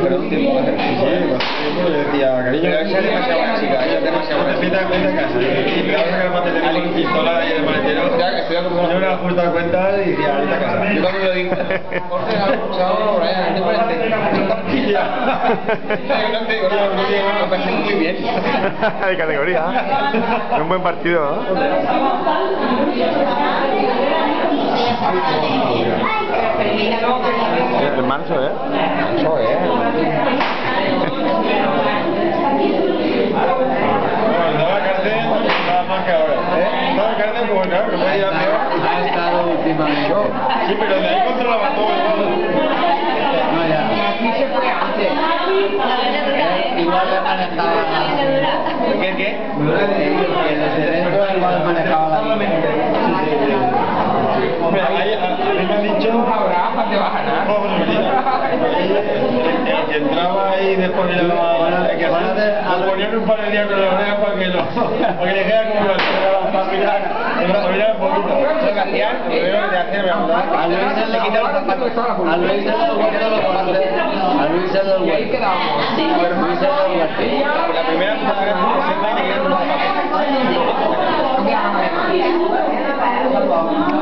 Pero un tiempo hace. Sí, yo decía, cariño. Pero esa es demasiado básica, esa es demasiado básica. Vete a casa. Y me vas a sacar el material con pistola y el maletero. Yo me he dado cuenta y decía, vete a casa. Yo cuando lo digo, Jorge, ha escuchado, Brian, ¿qué te parece? No te digo, me parece muy bien. De categoría. Es un buen partido, ¿no? El manso, ¿eh? Manso, Estaba cárcel, nada más que ahora. Estaba cárcel como claro, no podía ir a peor. Ha estado últimamente. Sí, pero de ahí controlaba todo. No, ya. Aquí se fue antes. Igual le manejaba la... ¿Qué? El cerebro igual manejaba la vida. Hombre, ahí me han dicho... Ahora, te va a ganar. Que entraba ahí y después le daba... Que ponían un par de días con la oreja para que le dijera como lo para mirar un poquito. Lo que hacían, lo primero que hacían, a Luis le quitaban los zapatos. A Luis se lo guardó los guantes. A Luis se lo guardó. Y ahí quedamos. Luis se lo guardó. La primera situación es que se me quedan los zapatos.